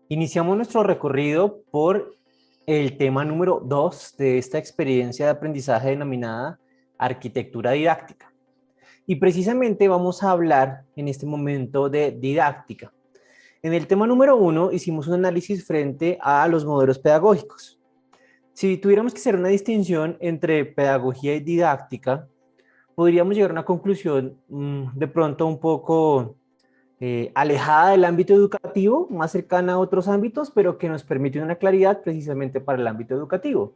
Iniciamos nuestro recorrido por el tema número 2 de esta experiencia de aprendizaje denominada arquitectura didáctica. Y precisamente vamos a hablar en este momento de didáctica. En el tema número 1 hicimos un análisis frente a los modelos pedagógicos. Si tuviéramos que hacer una distinción entre pedagogía y didáctica, podríamos llegar a una conclusión de pronto un poco alejada del ámbito educativo, más cercana a otros ámbitos, pero que nos permite una claridad precisamente para el ámbito educativo.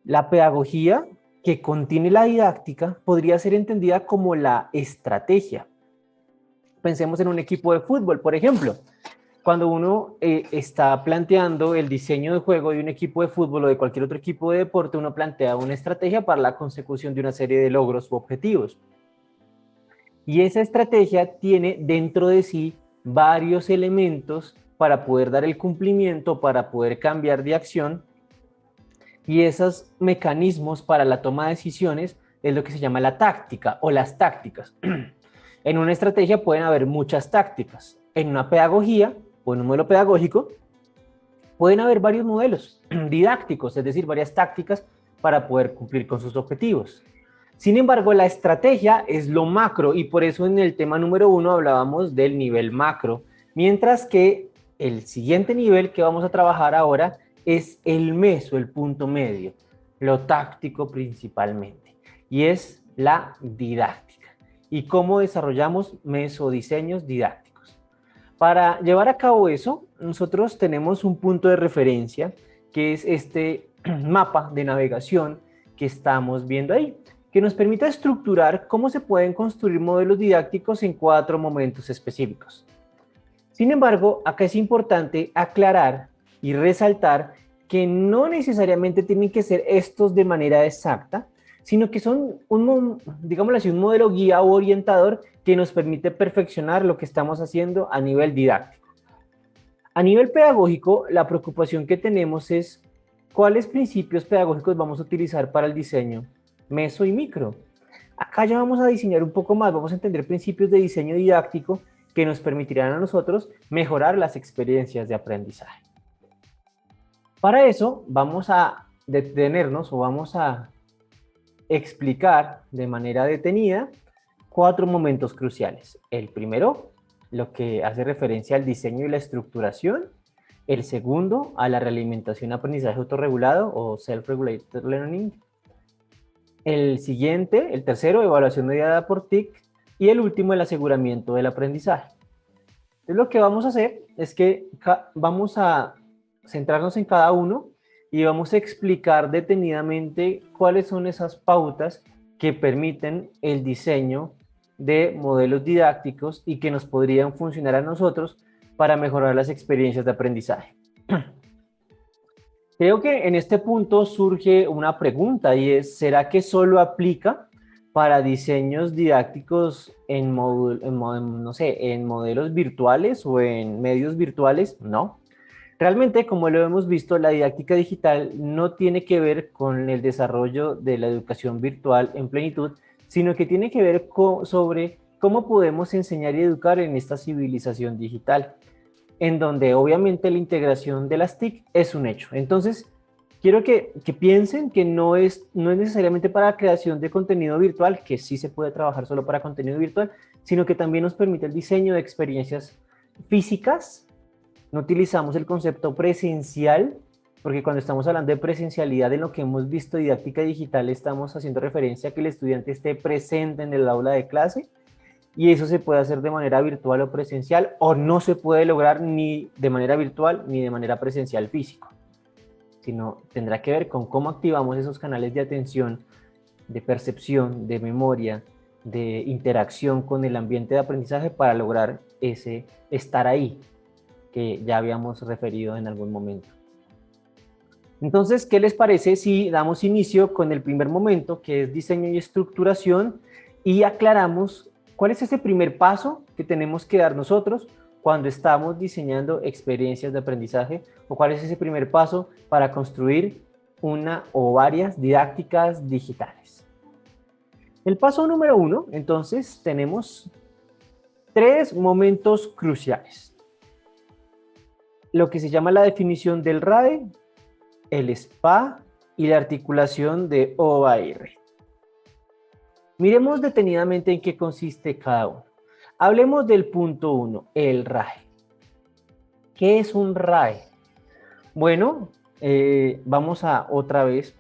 La pedagogía que contiene la didáctica podría ser entendida como la estrategia. Pensemos en un equipo de fútbol, por ejemplo. Cuando uno está planteando el diseño de juego de un equipo de fútbol o de cualquier otro equipo de deporte, uno plantea una estrategia para la consecución de una serie de logros u objetivos. Y esa estrategia tiene dentro de sí varios elementos para poder dar el cumplimiento, para poder cambiar de acción. Y esos mecanismos para la toma de decisiones es lo que se llama la táctica o las tácticas. En una estrategia pueden haber muchas tácticas. En una pedagogía o en un modelo pedagógico pueden haber varios modelos didácticos, es decir, varias tácticas para poder cumplir con sus objetivos. Sin embargo, la estrategia es lo macro y por eso en el tema número 1 hablábamos del nivel macro, mientras que el siguiente nivel que vamos a trabajar ahora es el meso, el punto medio, lo táctico principalmente, y es la didáctica. ¿Y cómo desarrollamos mesodiseños didácticos? Para llevar a cabo eso, nosotros tenemos un punto de referencia, que es este mapa de navegación que estamos viendo ahí, que nos permite estructurar cómo se pueden construir modelos didácticos en 4 momentos específicos. Sin embargo, acá es importante aclarar y resaltar que no necesariamente tienen que ser estos de manera exacta, sino que son digámoslo así, un modelo guía o orientador que nos permite perfeccionar lo que estamos haciendo a nivel didáctico. A nivel pedagógico, la preocupación que tenemos es cuáles principios pedagógicos vamos a utilizar para el diseño meso y micro. Acá ya vamos a diseñar un poco más, vamos a entender principios de diseño didáctico que nos permitirán a nosotros mejorar las experiencias de aprendizaje. Para eso vamos a detenernos o vamos a explicar de manera detenida 4 momentos cruciales. El primero, lo que hace referencia al diseño y la estructuración. El segundo, a la realimentación aprendizaje autorregulado o self-regulated learning. El siguiente, el tercero, evaluación mediada por TIC. Y el último, el aseguramiento del aprendizaje. Entonces, lo que vamos a hacer es que vamos a centrarnos en cada uno y vamos a explicar detenidamente cuáles son esas pautas que permiten el diseño de modelos didácticos y que nos podrían funcionar a nosotros para mejorar las experiencias de aprendizaje. Creo que en este punto surge una pregunta y es, ¿será que solo aplica para diseños didácticos no sé, en modelos virtuales o en medios virtuales? No. Realmente, como lo hemos visto, la didáctica digital no tiene que ver con el desarrollo de la educación virtual en plenitud, sino que tiene que ver sobre cómo podemos enseñar y educar en esta civilización digital, en donde obviamente la integración de las TIC es un hecho. Entonces, quiero que piensen que no es necesariamente para la creación de contenido virtual, que sí se puede trabajar solo para contenido virtual, sino que también nos permite el diseño de experiencias físicas. No utilizamos el concepto presencial, porque cuando estamos hablando de presencialidad en lo que hemos visto didáctica digital, estamos haciendo referencia a que el estudiante esté presente en el aula de clase, y eso se puede hacer de manera virtual o presencial, o no se puede lograr ni de manera virtual ni de manera presencial físico, sino tendrá que ver con cómo activamos esos canales de atención, de percepción, de memoria, de interacción con el ambiente de aprendizaje para lograr ese estar ahí que ya habíamos referido en algún momento. Entonces, ¿qué les parece si damos inicio con el primer momento, que es diseño y estructuración, y aclaramos cuál es ese primer paso que tenemos que dar nosotros cuando estamos diseñando experiencias de aprendizaje, o cuál es ese primer paso para construir una o varias didácticas digitales? El paso número 1, entonces, tenemos 3 momentos cruciales. lo que se llama la definición del RAE, el SPA y la articulación de OAR. Miremos detenidamente en qué consiste cada uno. Hablemos del punto 1, el RAE. ¿Qué es un RAE? Bueno, vamos a otra vez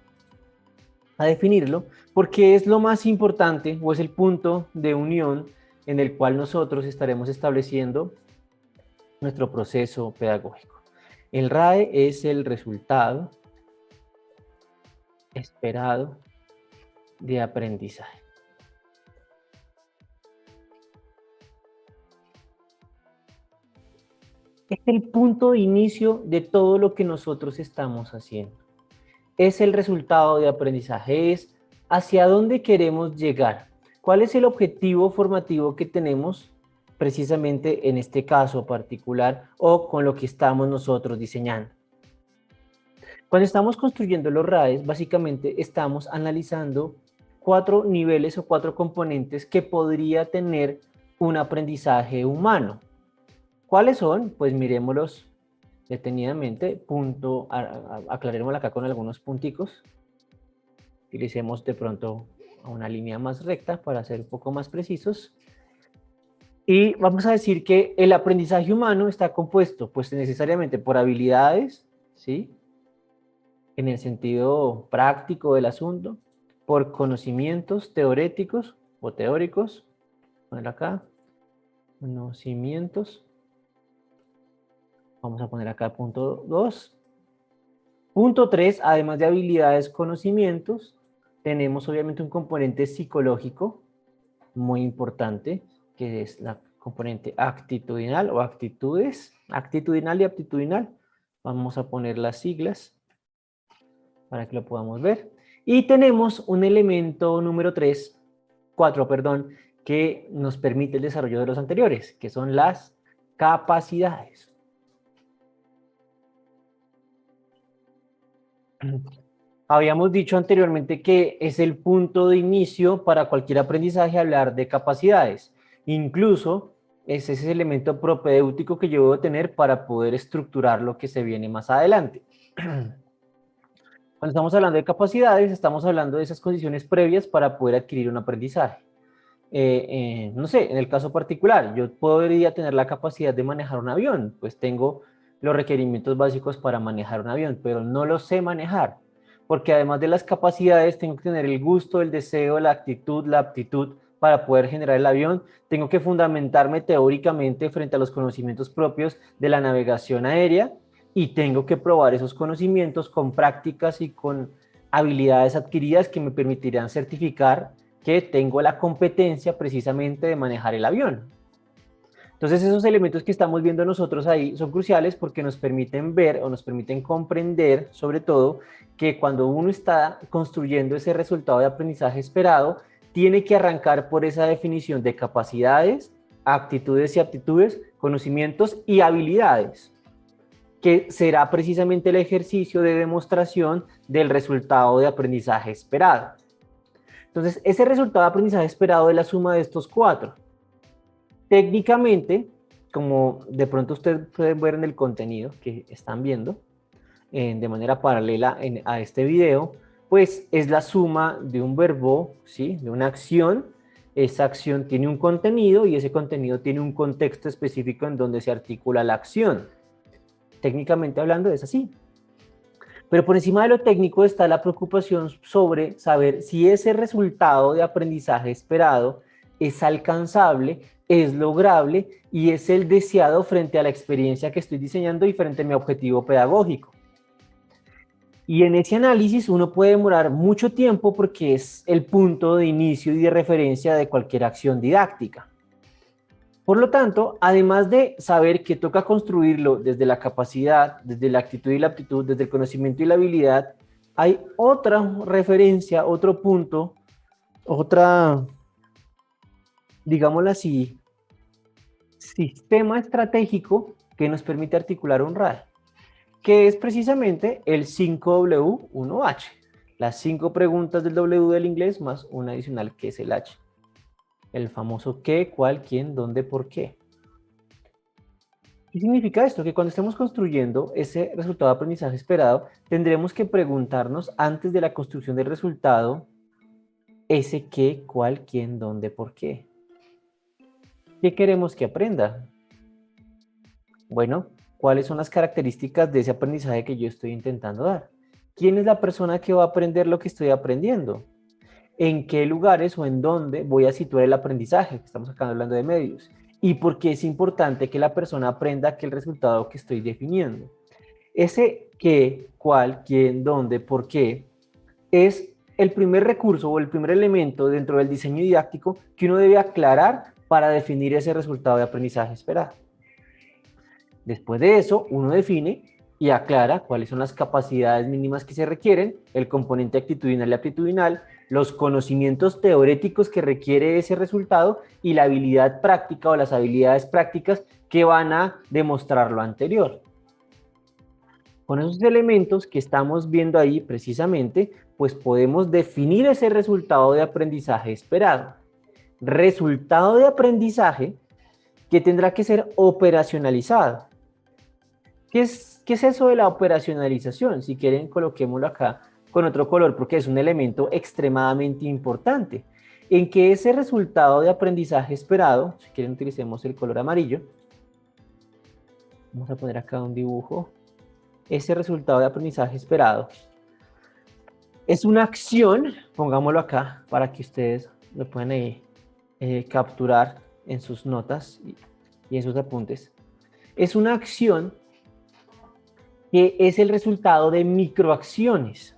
a definirlo porque es lo más importante o es el punto de unión en el cual nosotros estaremos estableciendo nuestro proceso pedagógico. El RAE es el resultado esperado de aprendizaje. Es el punto de inicio de todo lo que nosotros estamos haciendo. Es el resultado de aprendizaje, es hacia dónde queremos llegar. ¿Cuál es el objetivo formativo que tenemos precisamente en este caso particular o con lo que estamos nosotros diseñando? Cuando estamos construyendo los RAEs, básicamente estamos analizando 4 niveles o 4 componentes que podría tener un aprendizaje humano. ¿Cuáles son? Pues miremoslos detenidamente, aclarémoslo acá con algunos punticos. Utilicemos de pronto una línea más recta para ser un poco más precisos. Y vamos a decir que el aprendizaje humano está compuesto pues necesariamente por habilidades, ¿sí? En el sentido práctico del asunto, por conocimientos teoréticos o teóricos, poner acá, conocimientos, vamos a poner acá punto 2. Punto 3, además de habilidades, conocimientos, tenemos obviamente un componente psicológico muy importante, que es la componente actitudinal o actitudes, actitudinal y aptitudinal. Vamos a poner las siglas para que lo podamos ver. Y tenemos un elemento número 4, perdón, que nos permite el desarrollo de los anteriores, que son las capacidades. Habíamos dicho anteriormente que es el punto de inicio para cualquier aprendizaje hablar de capacidades. Incluso es ese elemento propedéutico que yo debo tener para poder estructurar lo que se viene más adelante. Cuando estamos hablando de capacidades, estamos hablando de esas condiciones previas para poder adquirir un aprendizaje. No sé, en el caso particular, yo podría tener la capacidad de manejar un avión, pues tengo los requerimientos básicos para manejar un avión, pero no lo sé manejar, porque además de las capacidades, tengo que tener el gusto, el deseo, la actitud, la aptitud para poder generar el avión, tengo que fundamentarme teóricamente frente a los conocimientos propios de la navegación aérea y tengo que probar esos conocimientos con prácticas y con habilidades adquiridas que me permitirán certificar que tengo la competencia precisamente de manejar el avión. Entonces esos elementos que estamos viendo nosotros ahí son cruciales porque nos permiten ver o nos permiten comprender sobre todo que cuando uno está construyendo ese resultado de aprendizaje esperado, tiene que arrancar por esa definición de capacidades, actitudes y aptitudes, conocimientos y habilidades, que será precisamente el ejercicio de demostración del resultado de aprendizaje esperado. Entonces, ese resultado de aprendizaje esperado es la suma de estos 4. Técnicamente, como de pronto ustedes pueden ver en el contenido que están viendo, de manera paralela a este video, pues es la suma de un verbo, ¿sí? De una acción. Esa acción tiene un contenido y ese contenido tiene un contexto específico en donde se articula la acción. Técnicamente hablando es así. Pero por encima de lo técnico está la preocupación sobre saber si ese resultado de aprendizaje esperado es alcanzable, es lograble y es el deseado frente a la experiencia que estoy diseñando y frente a mi objetivo pedagógico. Y en ese análisis uno puede demorar mucho tiempo porque es el punto de inicio y de referencia de cualquier acción didáctica. Por lo tanto, además de saber que toca construirlo desde la capacidad, desde la actitud y la aptitud, desde el conocimiento y la habilidad, hay otra referencia, otro punto, otra, digámoslo así, sistema estratégico que nos permite articular un RAE, que es precisamente el 5W1H, las 5 preguntas del W del inglés más una adicional que es el H. El famoso qué, cuál, quién, dónde, por qué. ¿Qué significa esto? Que cuando estemos construyendo ese resultado de aprendizaje esperado, tendremos que preguntarnos antes de la construcción del resultado, ese qué, cuál, quién, dónde, por qué. ¿Qué queremos que aprenda? Bueno, ¿cuáles son las características de ese aprendizaje que yo estoy intentando dar? ¿Quién es la persona que va a aprender lo que estoy aprendiendo? ¿En qué lugares o en dónde voy a situar el aprendizaje? Estamos acá hablando de medios. ¿Y por qué es importante que la persona aprenda aquel resultado que estoy definiendo? Ese qué, cuál, quién, dónde, por qué es el primer recurso o el primer elemento dentro del diseño didáctico que uno debe aclarar para definir ese resultado de aprendizaje esperado. Después de eso, uno define y aclara cuáles son las capacidades mínimas que se requieren, el componente actitudinal y aptitudinal, los conocimientos teoréticos que requiere ese resultado y la habilidad práctica o las habilidades prácticas que van a demostrar lo anterior. Con esos elementos que estamos viendo ahí precisamente, pues podemos definir ese resultado de aprendizaje esperado. Resultado de aprendizaje que tendrá que ser operacionalizado. ¿Qué es eso de la operacionalización? Si quieren, coloquémoslo acá con otro color porque es un elemento extremadamente importante. En que ese resultado de aprendizaje esperado, si quieren utilicemos el color amarillo, vamos a poner acá un dibujo, ese resultado de aprendizaje esperado es una acción, pongámoslo acá para que ustedes lo puedan capturar en sus notas y en sus apuntes. Es una acción que es el resultado de microacciones.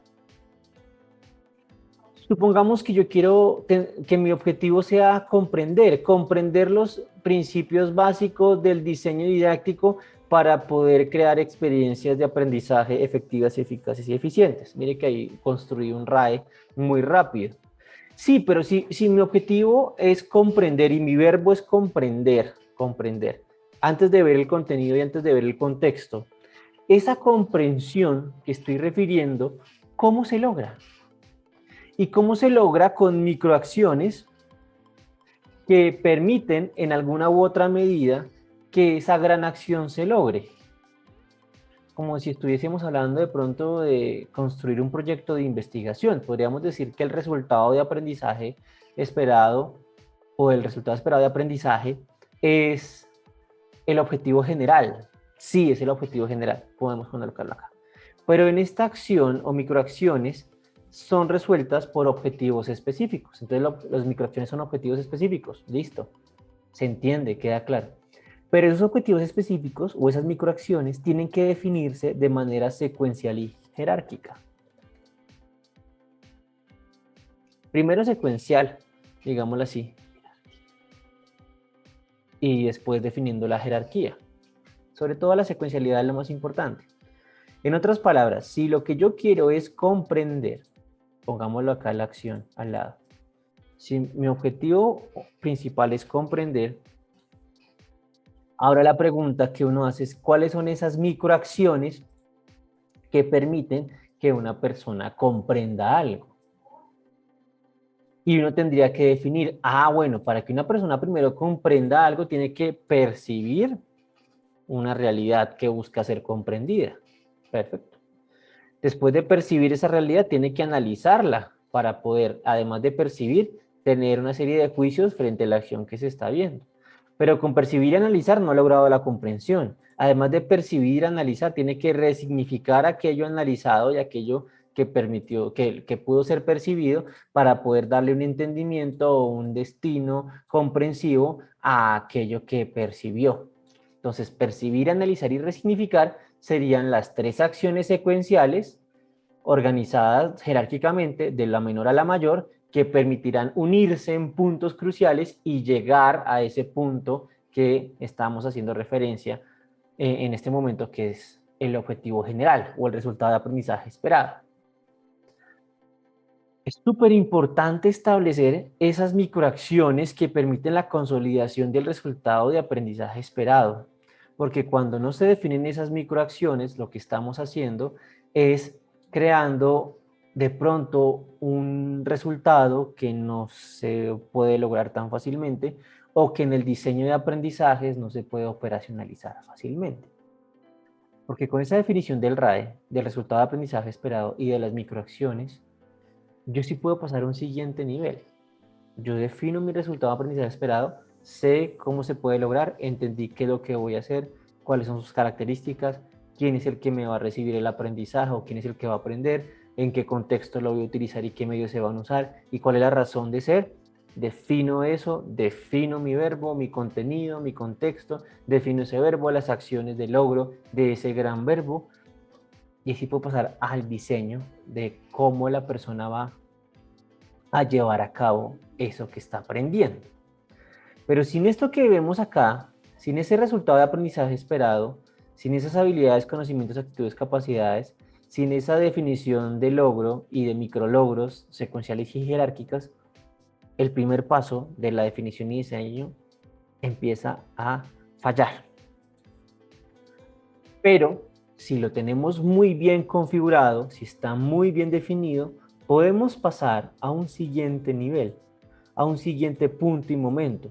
Supongamos que yo quiero que mi objetivo sea comprender los principios básicos del diseño didáctico para poder crear experiencias de aprendizaje efectivas, eficaces y eficientes. Mire que ahí construí un RAE muy rápido. Sí, pero si mi objetivo es comprender y mi verbo es comprender, antes de ver el contenido y antes de ver el contexto, esa comprensión que estoy refiriendo, ¿cómo se logra? ¿Y cómo se logra? Con microacciones que permiten en alguna u otra medida que esa gran acción se logre. Como si estuviésemos hablando de pronto de construir un proyecto de investigación. Podríamos decir que el resultado de aprendizaje esperado o el resultado esperado de aprendizaje es el objetivo general. Sí, es el objetivo general. Podemos colocarlo acá. Pero en esta acción o microacciones son resueltas por objetivos específicos. Entonces, las microacciones son objetivos específicos. Listo. Se entiende, queda claro. Pero esos objetivos específicos o esas microacciones tienen que definirse de manera secuencial y jerárquica. Primero secuencial, digámoslo así. Y después definiendo la jerarquía. Sobre todo la secuencialidad es lo más importante. En otras palabras, si lo que yo quiero es comprender, pongámoslo acá la acción al lado. Si mi objetivo principal es comprender, ahora la pregunta que uno hace es ¿cuáles son esas microacciones que permiten que una persona comprenda algo? Y uno tendría que definir, bueno, para que una persona primero comprenda algo tiene que percibir una realidad que busca ser comprendida. Perfecto. Después de percibir esa realidad, tiene que analizarla para poder, además de percibir, tener una serie de juicios frente a la acción que se está viendo. Pero con percibir y analizar no ha logrado la comprensión. Además de percibir y analizar, tiene que resignificar aquello analizado y aquello que permitió, que pudo ser percibido para poder darle un entendimiento o un destino comprensivo a aquello que percibió. Entonces, percibir, analizar y resignificar serían las tres acciones secuenciales organizadas jerárquicamente de la menor a la mayor que permitirán unirse en puntos cruciales y llegar a ese punto que estamos haciendo referencia en este momento, que es el objetivo general o el resultado de aprendizaje esperado. Es súper importante establecer esas microacciones que permiten la consolidación del resultado de aprendizaje esperado, porque cuando no se definen esas microacciones, lo que estamos haciendo es creando de pronto un resultado que no se puede lograr tan fácilmente o que en el diseño de aprendizajes no se puede operacionalizar fácilmente. Porque con esa definición del RAE, del resultado de aprendizaje esperado y de las microacciones, yo sí puedo pasar a un siguiente nivel. Yo defino mi resultado de aprendizaje esperado, sé cómo se puede lograr, entendí qué es lo que voy a hacer, cuáles son sus características, quién es el que me va a recibir el aprendizaje o quién es el que va a aprender, en qué contexto lo voy a utilizar y qué medios se van a usar y cuál es la razón de ser. Defino eso, defino mi verbo, mi contenido, mi contexto, defino ese verbo, las acciones de logro de ese gran verbo y así puedo pasar al diseño de cómo la persona va a llevar a cabo eso que está aprendiendo. Pero sin esto que vemos acá, sin ese resultado de aprendizaje esperado, sin esas habilidades, conocimientos, actitudes, capacidades, sin esa definición de logro y de micrologros secuenciales y jerárquicas, el primer paso de la definición y diseño empieza a fallar. Pero si lo tenemos muy bien configurado, si está muy bien definido, podemos pasar a un siguiente nivel, a un siguiente punto y momento,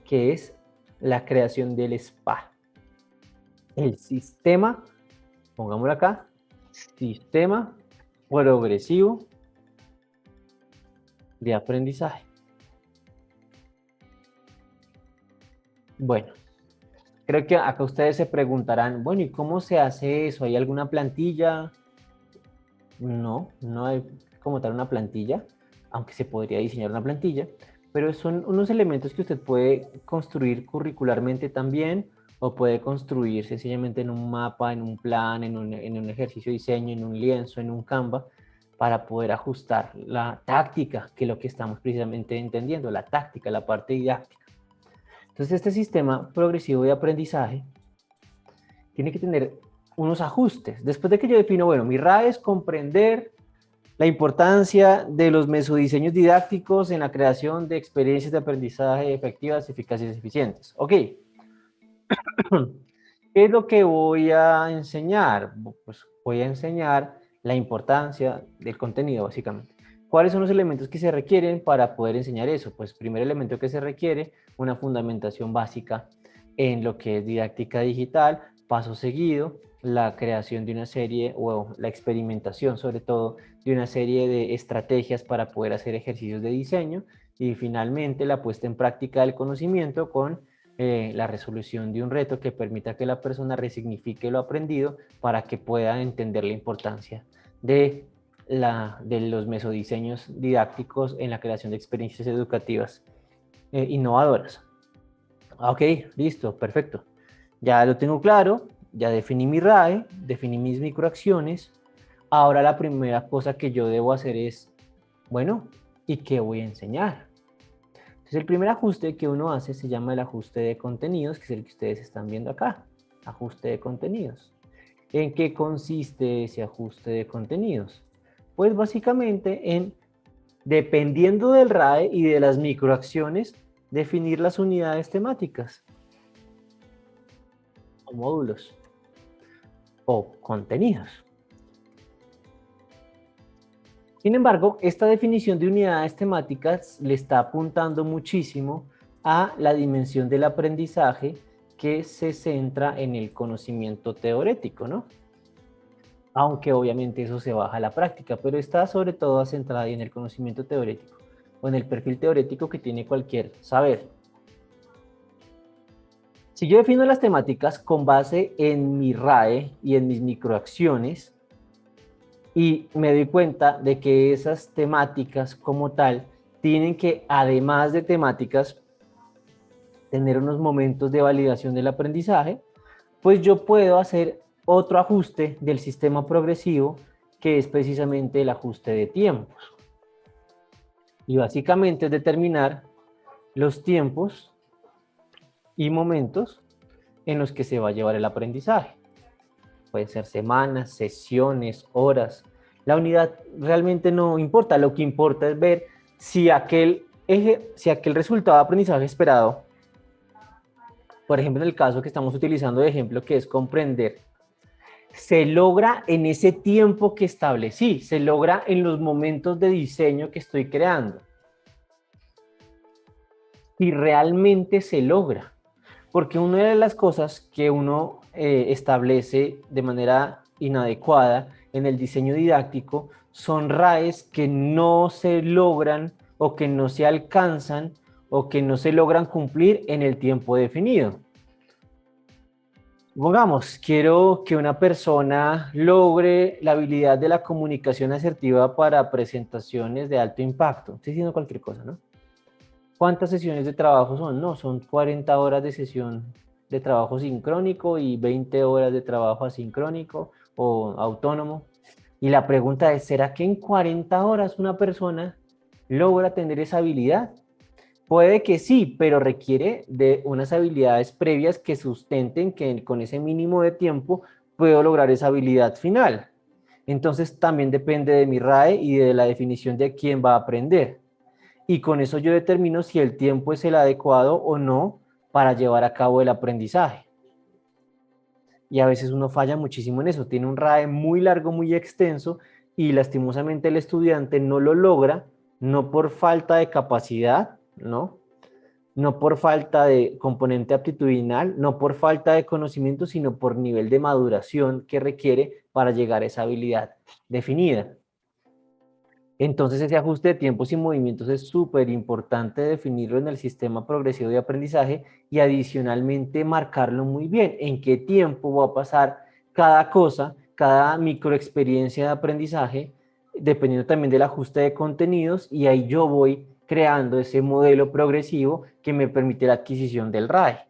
que es la creación del SPA. El sistema, pongámoslo acá, sistema progresivo de aprendizaje. Bueno, creo que acá ustedes se preguntarán, bueno, ¿y cómo se hace eso? ¿Hay alguna plantilla? No, no hay como tal una plantilla, aunque se podría diseñar una plantilla, pero son unos elementos que usted puede construir curricularmente también o puede construir sencillamente en un mapa, en un plan, en un ejercicio de diseño, en un lienzo, en un Canva, para poder ajustar la táctica, que es lo que estamos precisamente entendiendo, la táctica, la parte didáctica. Entonces, este sistema progresivo de aprendizaje tiene que tener unos ajustes. Después de que yo defino, bueno, mi RAE es comprender la importancia de los mesodiseños didácticos en la creación de experiencias de aprendizaje efectivas, eficaces y eficientes. Ok, ¿qué es lo que voy a enseñar? Pues voy a enseñar la importancia del contenido, básicamente. ¿Cuáles son los elementos que se requieren para poder enseñar eso? Pues primer elemento que se requiere, una fundamentación básica en lo que es didáctica digital, paso seguido, la creación de una serie o la experimentación sobre todo de una serie de estrategias para poder hacer ejercicios de diseño y finalmente la puesta en práctica del conocimiento con la resolución de un reto que permita que la persona resignifique lo aprendido para que pueda entender la importancia de los mesodiseños didácticos en la creación de experiencias educativas innovadoras. Ok, listo, perfecto. Ya lo tengo claro, ya definí mi RAE, definí mis microacciones. Ahora la primera cosa que yo debo hacer es, bueno, ¿y qué voy a enseñar? Entonces el primer ajuste que uno hace se llama el ajuste de contenidos, que es el que ustedes están viendo acá. Ajuste de contenidos. ¿En qué consiste ese ajuste de contenidos? Pues básicamente en, dependiendo del RAE y de las microacciones, definir las unidades temáticas o módulos o contenidos. Sin embargo, esta definición de unidades temáticas le está apuntando muchísimo a la dimensión del aprendizaje que se centra en el conocimiento teórico, ¿no? Aunque obviamente eso se baja a la práctica, pero está sobre todo centrada en el conocimiento teórico o en el perfil teórico que tiene cualquier saber. Si yo defino las temáticas con base en mi RAE y en mis microacciones, y me doy cuenta de que esas temáticas como tal tienen que, además de temáticas, tener unos momentos de validación del aprendizaje, pues yo puedo hacer otro ajuste del sistema progresivo que es precisamente el ajuste de tiempos. Y básicamente es determinar los tiempos y momentos en los que se va a llevar el aprendizaje. Pueden ser semanas, sesiones, horas. La unidad realmente no importa, lo que importa es ver si aquel resultado de aprendizaje esperado, por ejemplo en el caso que estamos utilizando de ejemplo que es comprender se logra en ese tiempo que establecí, se logra en los momentos de diseño que estoy creando. Si realmente se logra, porque una de las cosas que uno establece de manera inadecuada en el diseño didáctico son RAEs que no se logran o que no se alcanzan o que no se logran cumplir en el tiempo definido. Pongamos, quiero que una persona logre la habilidad de la comunicación asertiva para presentaciones de alto impacto. Estoy diciendo cualquier cosa, ¿no? ¿Cuántas sesiones de trabajo son? No, son 40 horas de sesión de trabajo sincrónico y 20 horas de trabajo asincrónico o autónomo. Y la pregunta es, ¿será que en 40 horas una persona logra tener esa habilidad? Puede que sí, pero requiere de unas habilidades previas que sustenten que con ese mínimo de tiempo puedo lograr esa habilidad final. Entonces también depende de mi RAE y de la definición de quién va a aprender. Y con eso yo determino si el tiempo es el adecuado o no para llevar a cabo el aprendizaje. Y a veces uno falla muchísimo en eso, tiene un RAE muy largo, muy extenso y lastimosamente el estudiante no lo logra, no por falta de capacidad, ¿no? No por falta de componente aptitudinal, no por falta de conocimiento, sino por nivel de maduración que requiere para llegar a esa habilidad definida. Entonces ese ajuste de tiempos y movimientos es súper importante definirlo en el sistema progresivo de aprendizaje y adicionalmente marcarlo muy bien, en qué tiempo va a pasar cada cosa, cada microexperiencia de aprendizaje, dependiendo también del ajuste de contenidos, y ahí yo voy creando ese modelo progresivo que me permite la adquisición del RAE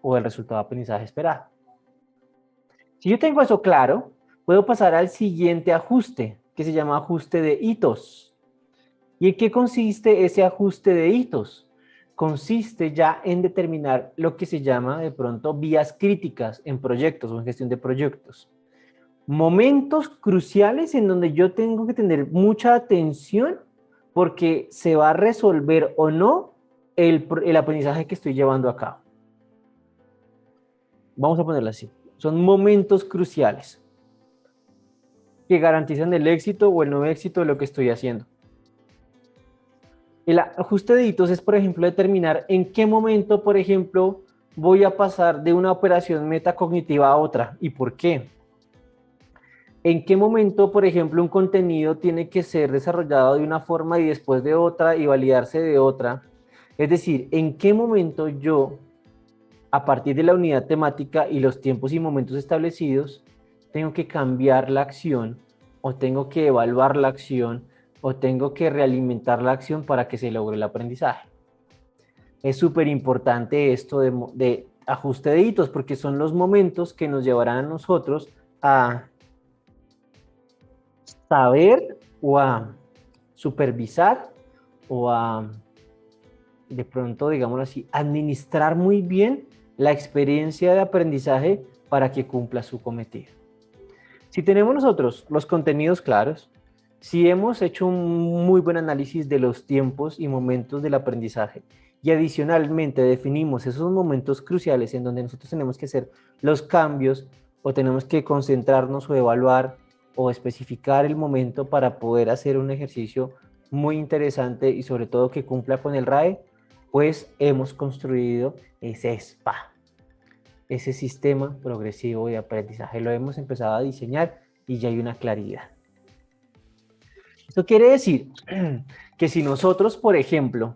o el resultado de aprendizaje esperado. Si yo tengo eso claro, puedo pasar al siguiente ajuste, que se llama ajuste de hitos. ¿Y en qué consiste ese ajuste de hitos? Consiste ya en determinar lo que se llama de pronto vías críticas en proyectos o en gestión de proyectos. Momentos cruciales en donde yo tengo que tener mucha atención porque se va a resolver o no el aprendizaje que estoy llevando a cabo. Vamos a ponerlo así. Son momentos cruciales que garantizan el éxito o el no éxito de lo que estoy haciendo. El ajuste de hitos es, por ejemplo, determinar en qué momento, por ejemplo, voy a pasar de una operación metacognitiva a otra y por qué. En qué momento, por ejemplo, un contenido tiene que ser desarrollado de una forma y después de otra y validarse de otra. Es decir, en qué momento yo, a partir de la unidad temática y los tiempos y momentos establecidos, tengo que cambiar la acción o tengo que evaluar la acción o tengo que realimentar la acción para que se logre el aprendizaje. Es súper importante esto de ajuste de hitos porque son los momentos que nos llevarán a nosotros a saber o a supervisar o a, de pronto, digámoslo así, administrar muy bien la experiencia de aprendizaje para que cumpla su cometido. Si tenemos nosotros los contenidos claros, si hemos hecho un muy buen análisis de los tiempos y momentos del aprendizaje y adicionalmente definimos esos momentos cruciales en donde nosotros tenemos que hacer los cambios o tenemos que concentrarnos o evaluar o especificar el momento para poder hacer un ejercicio muy interesante y sobre todo que cumpla con el RAE, pues hemos construido ese SPA, ese sistema progresivo de aprendizaje. Lo hemos empezado a diseñar y ya hay una claridad. Esto quiere decir que si nosotros, por ejemplo,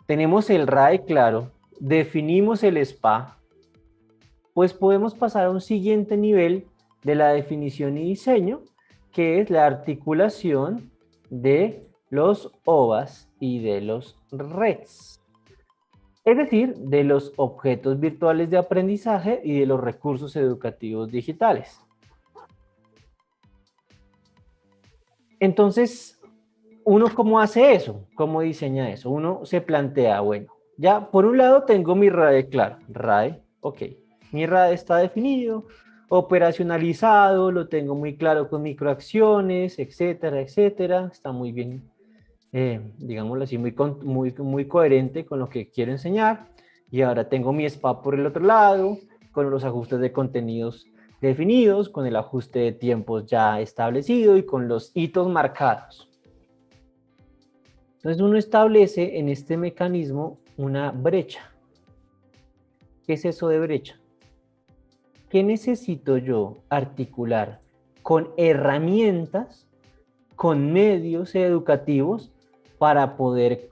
tenemos el RAE claro, definimos el SPA, pues podemos pasar a un siguiente nivel de la definición y diseño, que es la articulación de los OVAs y de los REDs. Es decir, de los objetos virtuales de aprendizaje y de los recursos educativos digitales. Entonces, ¿uno cómo hace eso? ¿Cómo diseña eso? Uno se plantea, bueno, ya por un lado tengo mi RAE claro, RAE, ok, mi RAE está definido, operacionalizado, lo tengo muy claro con microacciones, etcétera, etcétera, está muy bien, digámoslo así, muy coherente con lo que quiero enseñar. Y ahora tengo mi SPA por el otro lado, con los ajustes de contenidos definidos, con el ajuste de tiempos ya establecido y con los hitos marcados. Entonces uno establece en este mecanismo una brecha. ¿Qué es eso de brecha? ¿Qué necesito yo articular con herramientas, con medios educativos para poder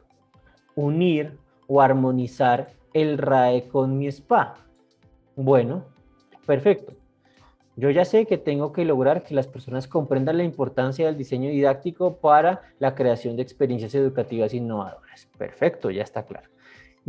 unir o armonizar el RAE con mi SPA? Bueno, perfecto. Yo ya sé que tengo que lograr que las personas comprendan la importancia del diseño didáctico para la creación de experiencias educativas innovadoras. Perfecto, ya está claro.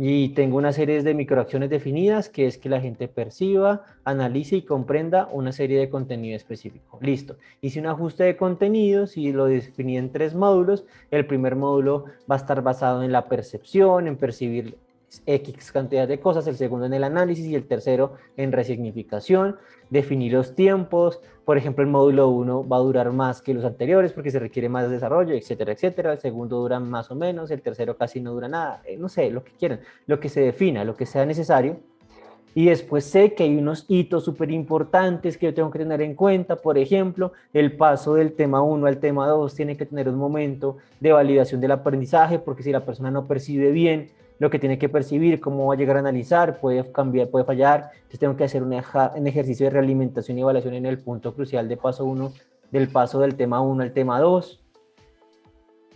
Y tengo una serie de microacciones definidas, que es que la gente perciba, analice y comprenda una serie de contenido específico. Listo. Hice un ajuste de contenidos y lo definí en 3 módulos. El primer módulo va a estar basado en la percepción, en percibir X cantidad de cosas, el segundo en el análisis y el tercero en resignificación. Definir los tiempos, por ejemplo, el módulo 1 va a durar más que los anteriores porque se requiere más desarrollo, etcétera, etcétera. El segundo dura más o menos, el tercero casi no dura nada, no sé, lo que quieran, lo que se defina, lo que sea necesario. Y después sé que hay unos hitos súper importantes que yo tengo que tener en cuenta. Por ejemplo, el paso del tema 1 al tema 2 tiene que tener un momento de validación del aprendizaje, porque si la persona no percibe bien lo que tiene que percibir, cómo va a llegar a analizar, puede cambiar, puede fallar. Entonces tengo que hacer un ejercicio de realimentación y evaluación en el punto crucial de paso 1, del paso del tema 1 al tema 2.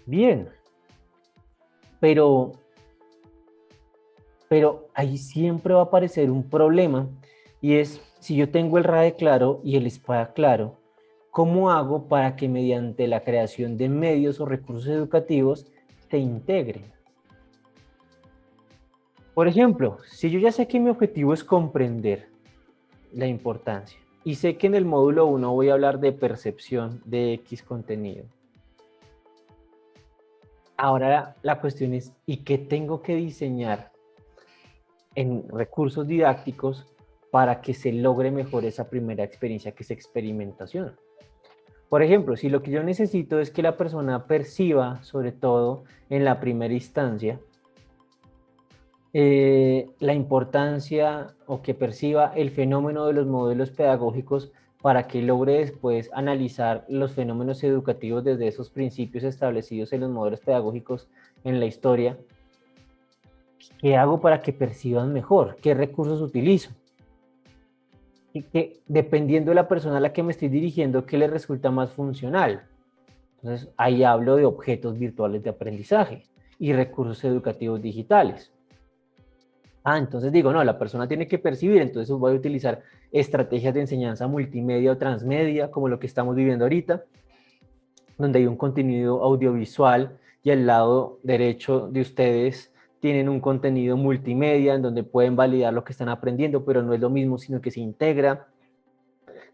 Bien, pero ahí siempre va a aparecer un problema, y es, si yo tengo el RAE claro y el SPA claro, ¿cómo hago para que mediante la creación de medios o recursos educativos se integren? Por ejemplo, si yo ya sé que mi objetivo es comprender la importancia y sé que en el módulo 1 voy a hablar de percepción de X contenido, ahora la cuestión es, ¿y qué tengo que diseñar en recursos didácticos para que se logre mejor esa primera experiencia, que es experimentación? Por ejemplo, si lo que yo necesito es que la persona perciba, sobre todo en la primera instancia, la importancia, o que perciba el fenómeno de los modelos pedagógicos para que logre después analizar los fenómenos educativos desde esos principios establecidos en los modelos pedagógicos en la historia, ¿qué hago para que perciban mejor? ¿Qué recursos utilizo? Y que, dependiendo de la persona a la que me estoy dirigiendo, ¿qué le resulta más funcional? Entonces, ahí hablo de objetos virtuales de aprendizaje y recursos educativos digitales. Entonces digo, no, la persona tiene que percibir, entonces voy a utilizar estrategias de enseñanza multimedia o transmedia, como lo que estamos viviendo ahorita, donde hay un contenido audiovisual y al lado derecho de ustedes tienen un contenido multimedia en donde pueden validar lo que están aprendiendo, pero no es lo mismo, sino que se integra.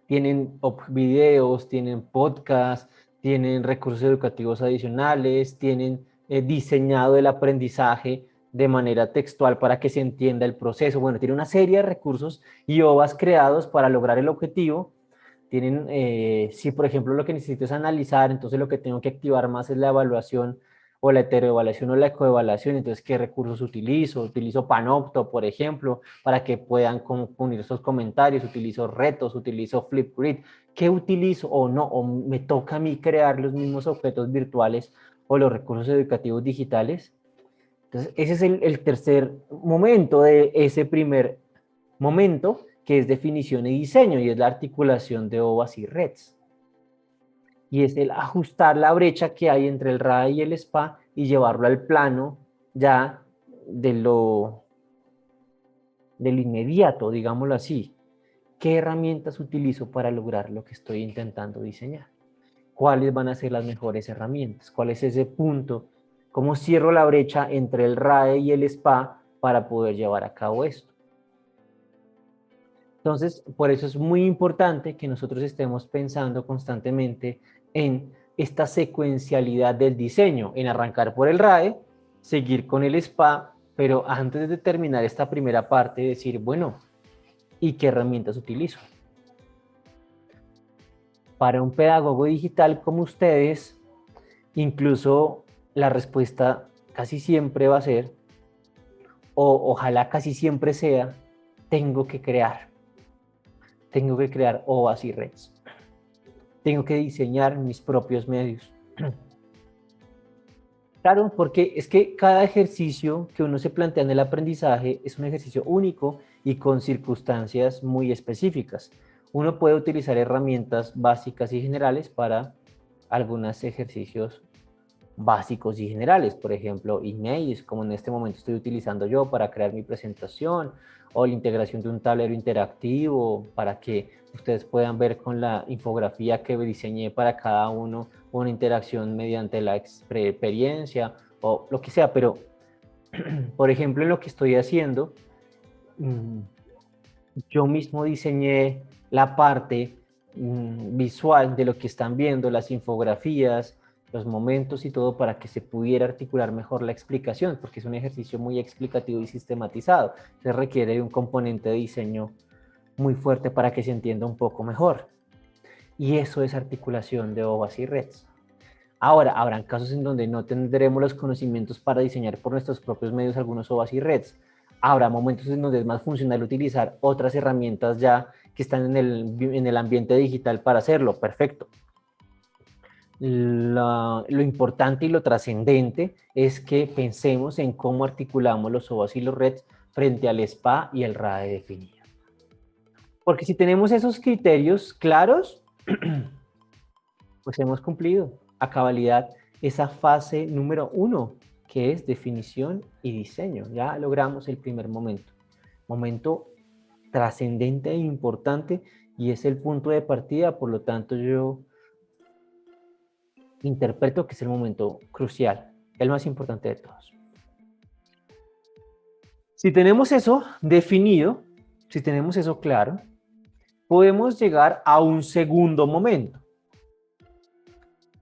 Tienen videos, tienen podcasts, tienen recursos educativos adicionales, tienen diseñado el aprendizaje de manera textual para que se entienda el proceso. Bueno, tiene una serie de recursos y OVAs creados para lograr el objetivo. Tienen, si por ejemplo lo que necesito es analizar, entonces lo que tengo que activar más es la evaluación o la heteroevaluación o la ecoevaluación. Entonces, ¿qué recursos utilizo? Utilizo Panopto, por ejemplo, para que puedan unir esos comentarios. Utilizo retos, utilizo Flipgrid. ¿Qué utilizo o no? ¿O me toca a mí crear los mismos objetos virtuales o los recursos educativos digitales? Entonces, ese es el tercer momento de ese primer momento, que es definición y diseño, y es la articulación de OVAs y REDs. Y es el ajustar la brecha que hay entre el RAE y el SPA y llevarlo al plano ya de lo inmediato, digámoslo así. ¿Qué herramientas utilizo para lograr lo que estoy intentando diseñar? ¿Cuáles van a ser las mejores herramientas? ¿Cuál es ese punto? ¿Cómo cierro la brecha entre el RAE y el SPA para poder llevar a cabo esto? Entonces, por eso es muy importante que nosotros estemos pensando constantemente en esta secuencialidad del diseño, en arrancar por el RAE, seguir con el SPA, pero antes de terminar esta primera parte, decir, bueno, ¿y qué herramientas utilizo? Para un pedagogo digital como ustedes, incluso la respuesta casi siempre va a ser, o ojalá casi siempre sea, tengo que crear. tengo que crear OVAs y redes. Tengo que diseñar mis propios medios. Claro, porque es que cada ejercicio que uno se plantea en el aprendizaje es un ejercicio único y con circunstancias muy específicas. Uno puede utilizar herramientas básicas y generales para algunos ejercicios básicos y generales, por ejemplo, emails, como en este momento estoy utilizando yo para crear mi presentación, o la integración de un tablero interactivo para que ustedes puedan ver con la infografía que diseñé para cada uno una interacción mediante la experiencia o lo que sea, pero por ejemplo en lo que estoy haciendo, yo mismo diseñé la parte visual de lo que están viendo, las infografías, los momentos y todo para que se pudiera articular mejor la explicación, porque es un ejercicio muy explicativo y sistematizado. Se requiere de un componente de diseño muy fuerte para que se entienda un poco mejor. Y eso es articulación de OVAs y redes. Ahora, habrán casos en donde no tendremos los conocimientos para diseñar por nuestros propios medios algunos OVAs y redes. Habrá momentos en donde es más funcional utilizar otras herramientas ya que están en el ambiente digital para hacerlo. Perfecto. Lo importante y lo trascendente es que pensemos en cómo articulamos los OVAs y los REDs frente al SPA y el RAE definido. Porque si tenemos esos criterios claros, pues hemos cumplido a cabalidad esa fase número 1, que es definición y diseño. Ya logramos el primer momento. Momento trascendente e importante y es el punto de partida, por lo tanto yo interpreto que es el momento crucial, el más importante de todos. Si tenemos eso definido, si tenemos eso claro, podemos llegar a un segundo momento,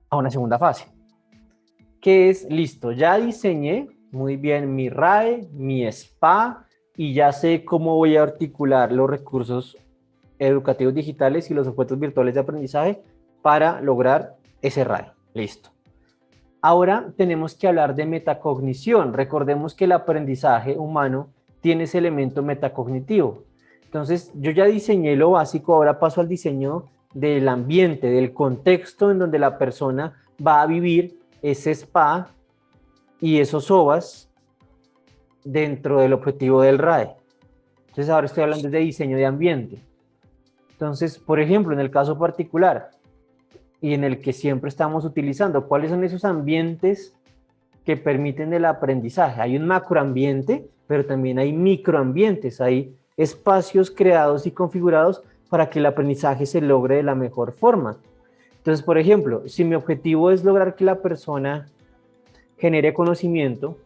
a una segunda fase, que es, listo, ya diseñé muy bien mi RAE, mi SPA, y ya sé cómo voy a articular los recursos educativos digitales y los objetos virtuales de aprendizaje para lograr ese RAE. Listo. Ahora tenemos que hablar de metacognición. Recordemos que el aprendizaje humano tiene ese elemento metacognitivo. Entonces, yo ya diseñé lo básico, ahora paso al diseño del ambiente, del contexto en donde la persona va a vivir ese SPA y esos OVAs dentro del objetivo del RAE. Entonces, ahora estoy hablando de diseño de ambiente. Entonces, por ejemplo, en el caso particular y en el que siempre estamos utilizando, ¿cuáles son esos ambientes que permiten el aprendizaje? Hay un macroambiente, pero también hay microambientes, hay espacios creados y configurados para que el aprendizaje se logre de la mejor forma. Entonces, por ejemplo, si mi objetivo es lograr que la persona genere conocimiento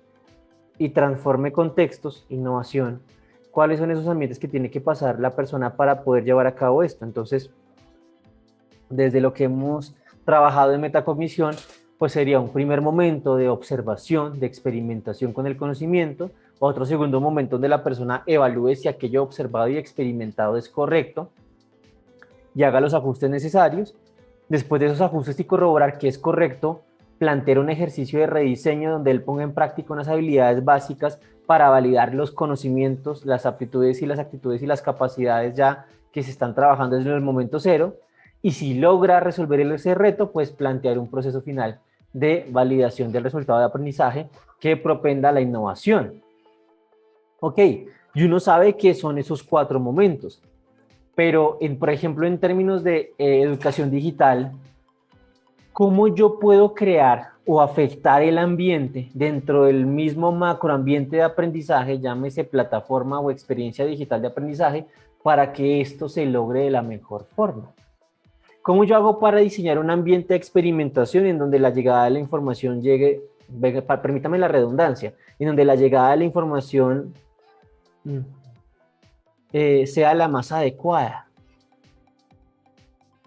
y transforme contextos, innovación, ¿cuáles son esos ambientes que tiene que pasar la persona para poder llevar a cabo esto? Entonces, desde lo que hemos trabajado en metacognición, pues sería un primer momento de observación, de experimentación con el conocimiento, otro segundo momento donde la persona evalúe si aquello observado y experimentado es correcto y haga los ajustes necesarios. Después de esos ajustes y corroborar que es correcto, plantear un ejercicio de rediseño donde él ponga en práctica unas habilidades básicas para validar los conocimientos, las aptitudes y las actitudes y las capacidades ya que se están trabajando desde el momento cero. Y si logra resolver ese reto, pues plantear un proceso final de validación del resultado de aprendizaje que propenda a la innovación. Ok, y uno sabe qué son esos 4 momentos, pero por ejemplo en términos de educación digital, ¿cómo yo puedo crear o afectar el ambiente dentro del mismo macroambiente de aprendizaje, llámese plataforma o experiencia digital de aprendizaje, para que esto se logre de la mejor forma? ¿Cómo yo hago para diseñar un ambiente de experimentación en donde la llegada de la información llegue, permítame la redundancia, en donde la llegada de la información sea la más adecuada?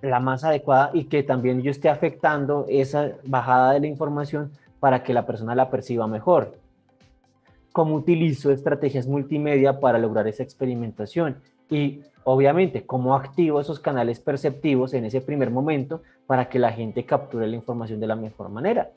La más adecuada y que también yo esté afectando esa bajada de la información para que la persona la perciba mejor. ¿Cómo utilizo estrategias multimedia para lograr esa experimentación? Y obviamente, ¿cómo activo esos canales perceptivos en ese primer momento para que la gente capture la información de la mejor manera?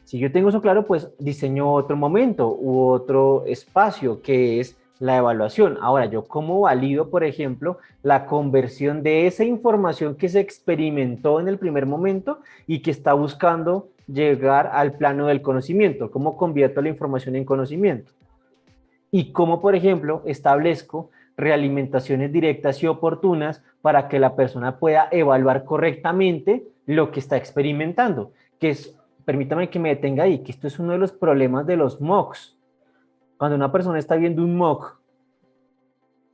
Si yo tengo eso claro, pues diseño otro momento u otro espacio que es la evaluación. Ahora, yo cómo valido, por ejemplo, la conversión de esa información que se experimentó en el primer momento y que está buscando llegar al plano del conocimiento. ¿Cómo convierto la información en conocimiento? Y cómo, por ejemplo, establezco realimentaciones directas y oportunas para que la persona pueda evaluar correctamente lo que está experimentando, que es, permítame que me detenga ahí, que esto es uno de los problemas de los mocks. Cuando una persona está viendo un mock,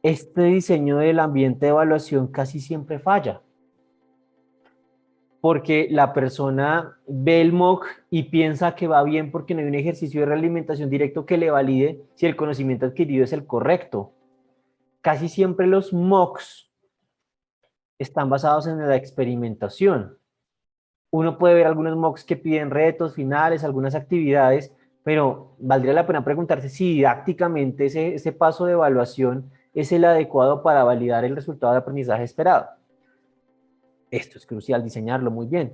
este diseño del ambiente de evaluación casi siempre falla, porque la persona ve el mock y piensa que va bien porque no hay un ejercicio de realimentación directo que le valide si el conocimiento adquirido es el correcto. Casi siempre los mocks están basados en la experimentación. Uno puede ver algunos mocks que piden retos finales, algunas actividades, pero valdría la pena preguntarse si didácticamente ese paso de evaluación es el adecuado para validar el resultado de aprendizaje esperado. Esto es crucial, diseñarlo muy bien.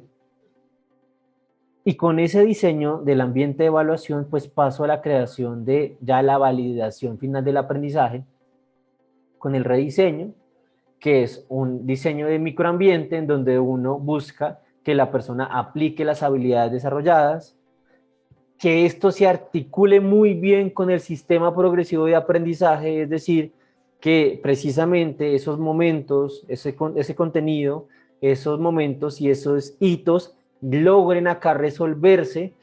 Y con ese diseño del ambiente de evaluación, pues paso a la creación de ya la validación final del aprendizaje con el rediseño, que es un diseño de microambiente en donde uno busca que la persona aplique las habilidades desarrolladas, que esto se articule muy bien con el sistema progresivo de aprendizaje, es decir, que precisamente esos momentos, ese contenido, esos momentos y esos hitos logren acá resolverse,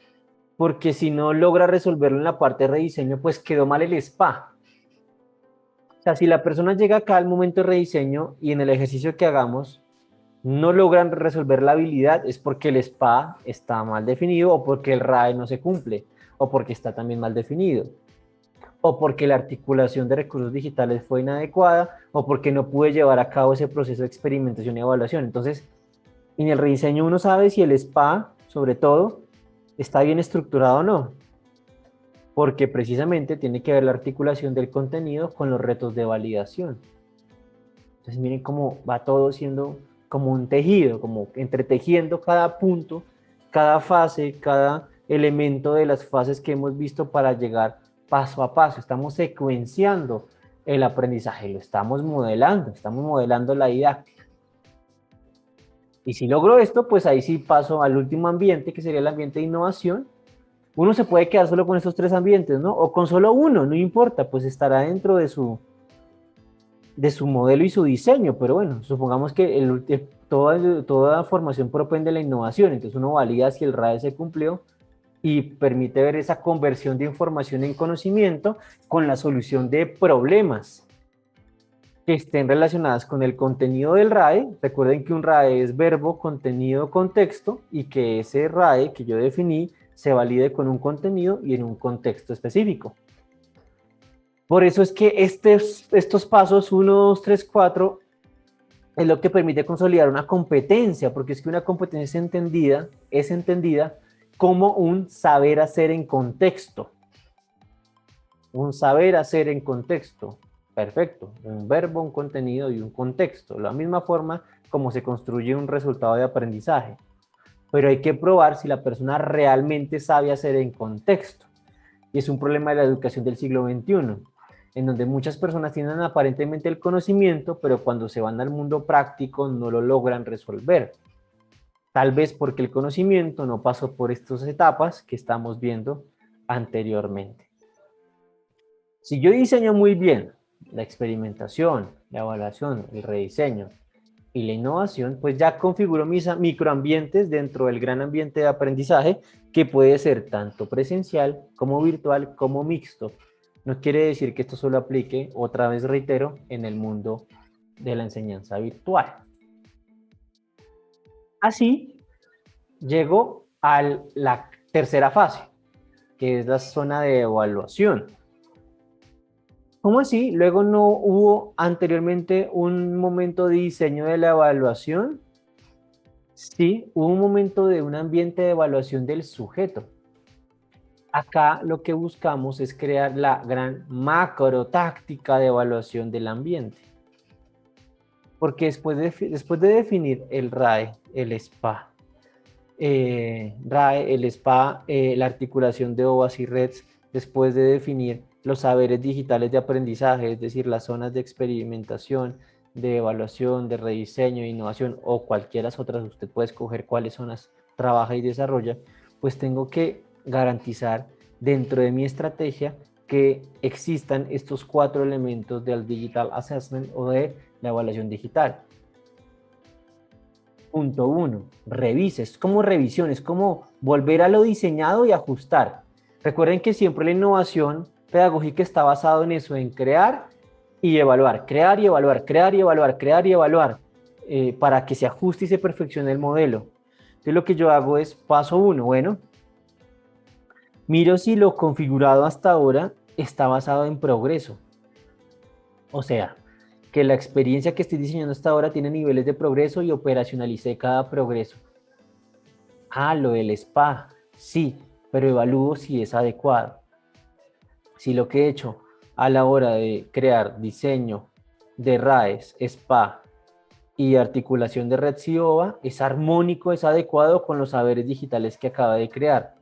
porque si no logra resolverlo en la parte de rediseño, pues quedó mal el SPA. O sea, si la persona llega acá al momento de rediseño y en el ejercicio que hagamos no logran resolver la habilidad, es porque el SPA está mal definido o porque el RAE no se cumple o porque está también mal definido o porque la articulación de recursos digitales fue inadecuada o porque no pude llevar a cabo ese proceso de experimentación y evaluación. Entonces, en el rediseño uno sabe si el SPA, sobre todo, está bien estructurado o no, porque precisamente tiene que ver la articulación del contenido con los retos de validación. Entonces miren cómo va todo siendo como un tejido, como entretejiendo cada punto, cada fase, cada elemento de las fases que hemos visto para llegar paso a paso. Estamos secuenciando el aprendizaje, lo estamos modelando la didáctica. Y si logro esto, pues ahí sí paso al último ambiente, que sería el ambiente de innovación. Uno se puede quedar solo con estos tres ambientes, ¿no? O con solo uno, no importa, pues estará dentro de su modelo y su diseño, pero bueno, supongamos que toda formación propende la innovación, entonces uno valida si el RAE se cumplió y permite ver esa conversión de información en conocimiento con la solución de problemas que estén relacionadas con el contenido del RAE. Recuerden que un RAE es verbo, contenido, contexto, y que ese RAE que yo definí se valide con un contenido y en un contexto específico. Por eso es que estos pasos 1, 2, 3, 4 es lo que permite consolidar una competencia, porque es que una competencia es entendida como un saber hacer en contexto. Un saber hacer en contexto. Perfecto. Un verbo, un contenido y un contexto. La misma forma como se construye un resultado de aprendizaje. Pero hay que probar si la persona realmente sabe hacer en contexto. Y es un problema de la educación del siglo XXI, en donde muchas personas tienen aparentemente el conocimiento, pero cuando se van al mundo práctico no lo logran resolver. Tal vez porque el conocimiento no pasó por estas etapas que estamos viendo anteriormente. Si yo diseño muy bien la experimentación, la evaluación, el rediseño y la innovación, pues ya configuro mis microambientes dentro del gran ambiente de aprendizaje, que puede ser tanto presencial como virtual como mixto. No quiere decir que esto solo aplique, otra vez reitero, en el mundo de la enseñanza virtual. Así, llego a la tercera fase, que es la zona de evaluación. ¿Cómo así? Luego no hubo anteriormente un momento de diseño de la evaluación. Sí, hubo un momento de un ambiente de evaluación del sujeto. Acá lo que buscamos es crear la gran macro táctica de evaluación del ambiente. Porque después de definir el RAE, el SPA, la articulación de OVAs y REDs después de definir los saberes digitales de aprendizaje, es decir, las zonas de experimentación, de evaluación, de rediseño, de innovación o cualquiera otras, usted puede escoger cuáles zonas trabaja y desarrolla, pues tengo que garantizar dentro de mi estrategia que existan estos 4 elementos del Digital Assessment o de la evaluación digital. Punto 1, revises. ¿Cómo revisión? Es como volver a lo diseñado y ajustar. Recuerden que siempre la innovación pedagógica está basada en eso, en crear y evaluar, crear y evaluar, crear y evaluar, crear y evaluar, para que se ajuste y se perfeccione el modelo. Entonces lo que yo hago es paso 1, bueno, miro si lo configurado hasta ahora está basado en progreso. O sea, que la experiencia que estoy diseñando hasta ahora tiene niveles de progreso y operacionalicé cada progreso. Ah, lo del spa, sí, pero evalúo si es adecuado. Si lo que he hecho a la hora de crear diseño de RAES, spa y articulación de red CIOA es armónico, es adecuado con los saberes digitales que acaba de crear.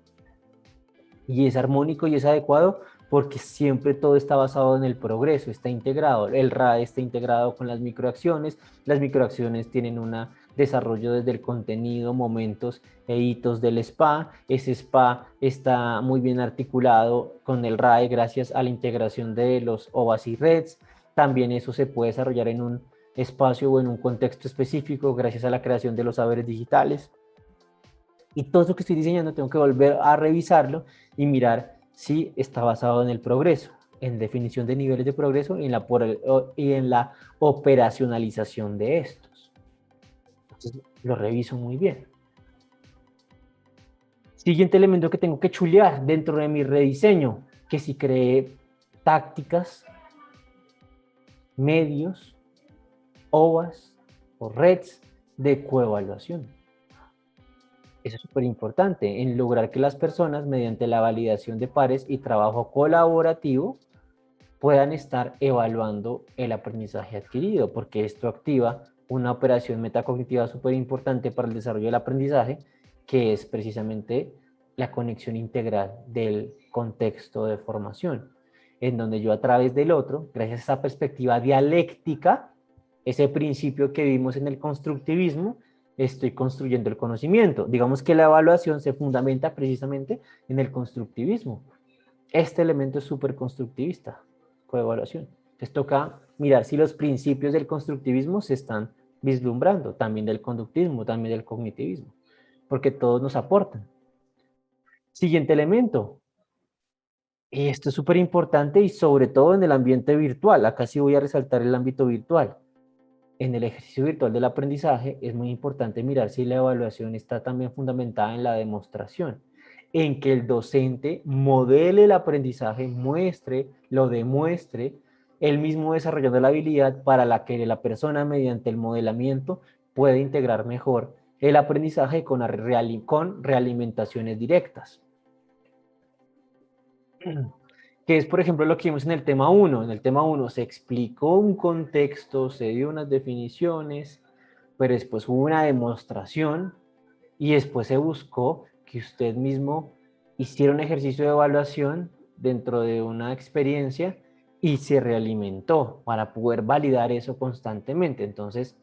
Y es armónico y es adecuado porque siempre todo está basado en el progreso, está integrado. El RAE está integrado con las microacciones tienen un desarrollo desde el contenido, momentos e hitos del SPA. Ese SPA está muy bien articulado con el RAE gracias a la integración de los OVAs y REDs. También eso se puede desarrollar en un espacio o en un contexto específico gracias a la creación de los saberes digitales. Y todo eso que estoy diseñando tengo que volver a revisarlo y mirar si está basado en el progreso, en definición de niveles de progreso y en la operacionalización de estos. Entonces, lo reviso muy bien. Siguiente elemento que tengo que chulear dentro de mi rediseño, que si creé tácticas, medios, OVAs o REDs de coevaluación. Eso es súper importante, en lograr que las personas, mediante la validación de pares y trabajo colaborativo, puedan estar evaluando el aprendizaje adquirido, porque esto activa una operación metacognitiva súper importante para el desarrollo del aprendizaje, que es precisamente la conexión integral del contexto de formación, en donde yo a través del otro, gracias a esa perspectiva dialéctica, ese principio que vimos en el constructivismo, estoy construyendo el conocimiento. Digamos que la evaluación se fundamenta precisamente en el constructivismo. Este elemento es súper constructivista, coevaluación. Entonces toca mirar si los principios del constructivismo se están vislumbrando, también del conductismo, también del cognitivismo, porque todos nos aportan. Siguiente elemento. Esto es súper importante y sobre todo en el ambiente virtual. Acá sí voy a resaltar el ámbito virtual. En el ejercicio virtual del aprendizaje es muy importante mirar si la evaluación está también fundamentada en la demostración, en que el docente modele el aprendizaje, muestre, lo demuestre, él mismo desarrollando la habilidad para la que la persona mediante el modelamiento puede integrar mejor el aprendizaje con realimentaciones directas. Que es, por ejemplo, lo que vimos en el tema 1. En el tema 1 se explicó un contexto, se dio unas definiciones, pero después hubo una demostración y después se buscó que usted mismo hiciera un ejercicio de evaluación dentro de una experiencia y se realimentó para poder validar eso constantemente. Entonces,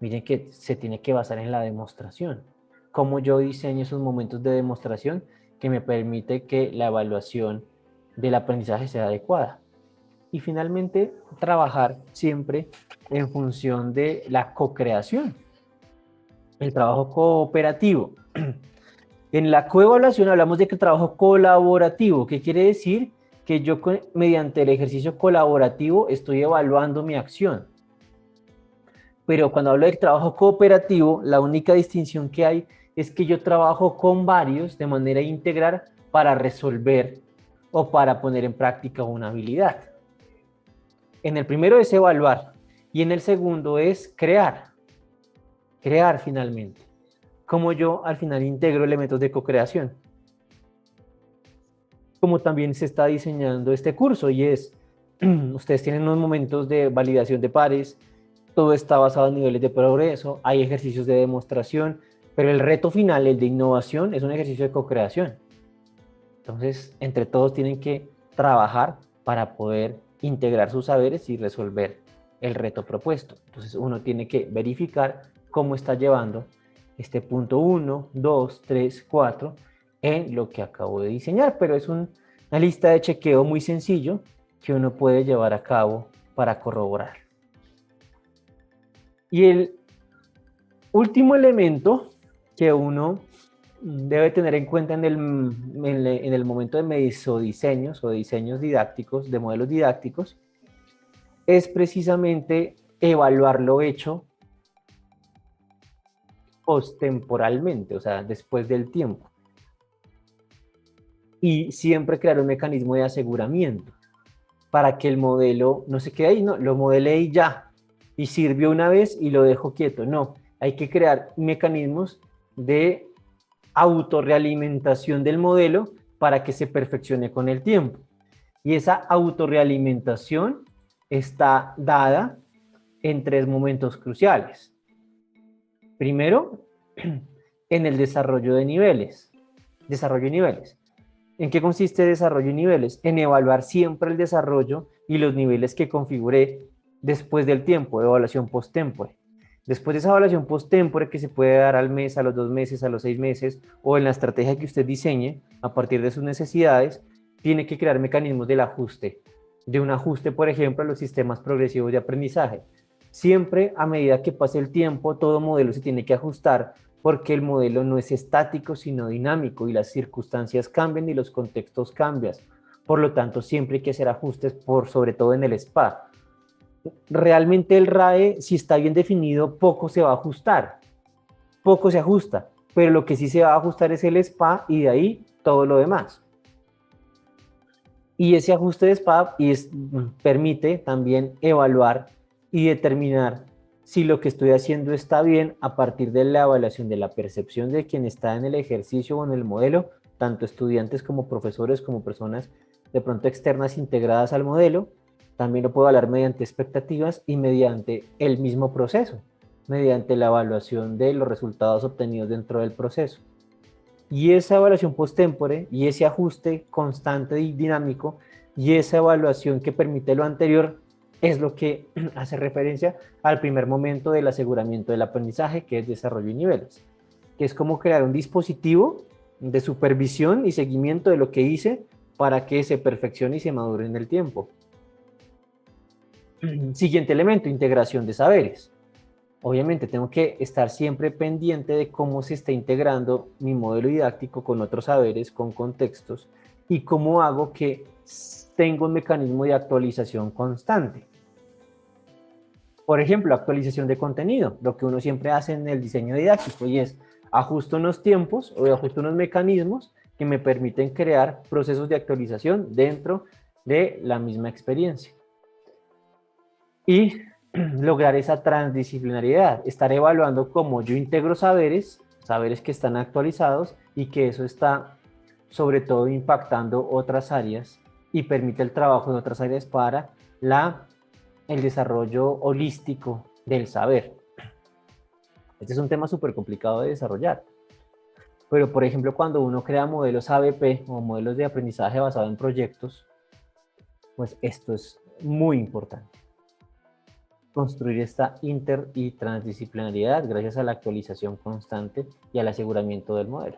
miren que se tiene que basar en la demostración. Cómo yo diseño esos momentos de demostración que me permite que la evaluación del aprendizaje sea adecuada. Y finalmente, trabajar siempre en función de la co-creación, el trabajo cooperativo. En la coevaluación hablamos de que el trabajo colaborativo, ¿qué quiere decir? Que yo mediante el ejercicio colaborativo estoy evaluando mi acción. Pero cuando hablo del trabajo cooperativo, la única distinción que hay es que yo trabajo con varios de manera integral para resolver o para poner en práctica una habilidad. En el primero es evaluar y en el segundo es crear finalmente. Como yo al final integro elementos de co-creación. Como también se está diseñando este curso y es, ustedes tienen unos momentos de validación de pares, todo está basado en niveles de progreso, hay ejercicios de demostración, pero el reto final, el de innovación, es un ejercicio de co-creación. Entonces, entre todos tienen que trabajar para poder integrar sus saberes y resolver el reto propuesto. Entonces uno tiene que verificar cómo está llevando este punto 1, 2, 3, 4 en lo que acabo de diseñar, pero es una lista de chequeo muy sencillo que uno puede llevar a cabo para corroborar. Y el último elemento que uno debe tener en cuenta en el momento de mesodiseños o diseños didácticos, de modelos didácticos, es precisamente evaluar lo hecho postemporalmente, o sea, después del tiempo. Y siempre crear un mecanismo de aseguramiento para que el modelo no se quede ahí, no, lo modelé y ya, y sirvió una vez y lo dejo quieto. No, hay que crear mecanismos de autorrealimentación del modelo para que se perfeccione con el tiempo. Y esa autorrealimentación está dada en 3 momentos cruciales. Primero, en el desarrollo de niveles. Desarrollo de niveles. ¿En qué consiste desarrollo de niveles? En evaluar siempre el desarrollo y los niveles que configuré después del tiempo, evaluación post-tempore. Después de esa evaluación post-tempore que se puede dar al mes, a los 2 meses, a los 6 meses o en la estrategia que usted diseñe a partir de sus necesidades, tiene que crear mecanismos del ajuste. De un ajuste, por ejemplo, a los sistemas progresivos de aprendizaje. Siempre a medida que pase el tiempo, todo modelo se tiene que ajustar porque el modelo no es estático, sino dinámico y las circunstancias cambian y los contextos cambian. Por lo tanto, siempre hay que hacer ajustes, sobre todo en el SPA. Realmente el RAE, si está bien definido, poco se va a ajustar, poco se ajusta, pero lo que sí se va a ajustar es el SPA y de ahí todo lo demás. Y ese ajuste de SPA permite también evaluar y determinar si lo que estoy haciendo está bien a partir de la evaluación de la percepción de quien está en el ejercicio o en el modelo, tanto estudiantes como profesores, como personas de pronto externas integradas al modelo. También lo puedo evaluar mediante expectativas y mediante el mismo proceso, mediante la evaluación de los resultados obtenidos dentro del proceso. Y esa evaluación post-tempore y ese ajuste constante y dinámico y esa evaluación que permite lo anterior es lo que hace referencia al primer momento del aseguramiento del aprendizaje, que es desarrollo de niveles, que es como crear un dispositivo de supervisión y seguimiento de lo que hice para que se perfeccione y se madure en el tiempo. Siguiente elemento, integración de saberes. Obviamente tengo que estar siempre pendiente de cómo se está integrando mi modelo didáctico con otros saberes, con contextos, y cómo hago que tenga un mecanismo de actualización constante. Por ejemplo, actualización de contenido, lo que uno siempre hace en el diseño didáctico, y es ajusto unos tiempos o ajusto unos mecanismos que me permiten crear procesos de actualización dentro de la misma experiencia. Y lograr esa transdisciplinariedad, estar evaluando cómo yo integro saberes que están actualizados y que eso está sobre todo impactando otras áreas y permite el trabajo en otras áreas para el desarrollo holístico del saber. Este es un tema súper complicado de desarrollar, pero por ejemplo cuando uno crea modelos ABP o modelos de aprendizaje basado en proyectos, pues esto es muy importante. Construir esta inter y transdisciplinariedad gracias a la actualización constante y al aseguramiento del modelo.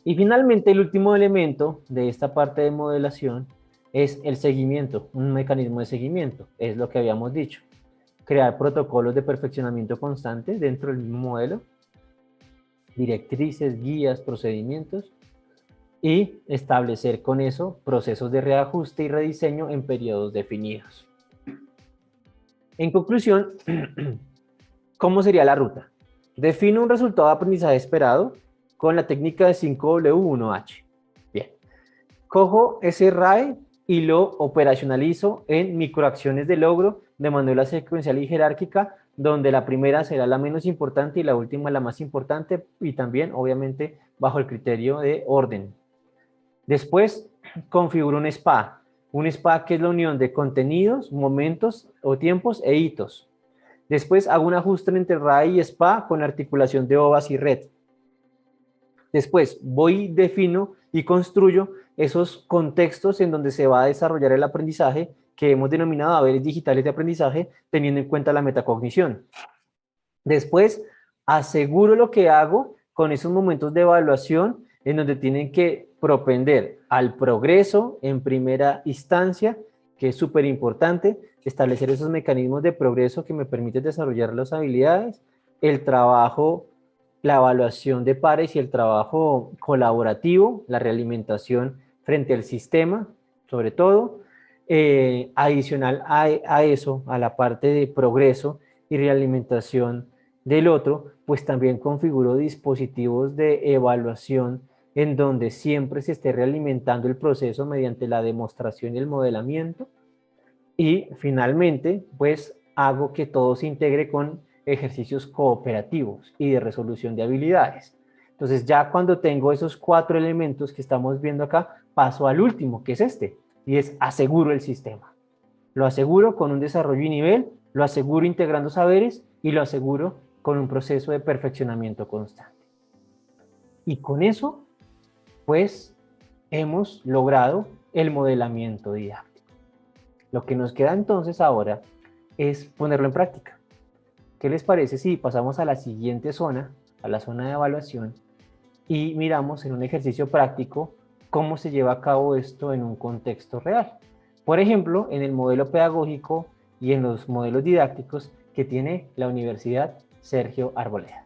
Y finalmente el último elemento de esta parte de modelación es el seguimiento, un mecanismo de seguimiento, es lo que habíamos dicho. Crear protocolos de perfeccionamiento constante dentro del mismo modelo, directrices, guías, procedimientos y establecer con eso procesos de reajuste y rediseño en periodos definidos. En conclusión, ¿cómo sería la ruta? Defino un resultado de aprendizaje esperado con la técnica de 5W1H. Bien. Cojo ese RAE y lo operacionalizo en microacciones de logro de manera secuencial y jerárquica, donde la primera será la menos importante y la última la más importante, y también, obviamente, bajo el criterio de orden. Después, configuro un SPA. Un SPA que es la unión de contenidos, momentos o tiempos e hitos. Después hago un ajuste entre RAE y SPA con articulación de OVAS y red. Después defino y construyo esos contextos en donde se va a desarrollar el aprendizaje que hemos denominado haberes digitales de aprendizaje, teniendo en cuenta la metacognición. Después, aseguro lo que hago con esos momentos de evaluación en donde tienen que propender al progreso en primera instancia, que es súper importante, establecer esos mecanismos de progreso que me permiten desarrollar las habilidades, el trabajo, la evaluación de pares y el trabajo colaborativo, la realimentación frente al sistema, sobre todo. Adicional a eso, a la parte de progreso y realimentación del otro, pues también configuro dispositivos de evaluación en donde siempre se esté realimentando el proceso mediante la demostración y el modelamiento. Y finalmente, pues hago que todo se integre con ejercicios cooperativos y de resolución de habilidades. Entonces ya cuando tengo esos 4 elementos que estamos viendo acá, paso al último, que es este, y es aseguro el sistema. Lo aseguro con un desarrollo y nivel, lo aseguro integrando saberes y lo aseguro con un proceso de perfeccionamiento constante. Y con eso, pues, hemos logrado el modelamiento didáctico. Lo que nos queda entonces ahora es ponerlo en práctica. ¿Qué les parece si pasamos a la siguiente zona, a la zona de evaluación, y miramos en un ejercicio práctico cómo se lleva a cabo esto en un contexto real? Por ejemplo, en el modelo pedagógico y en los modelos didácticos que tiene la Universidad Sergio Arboleda.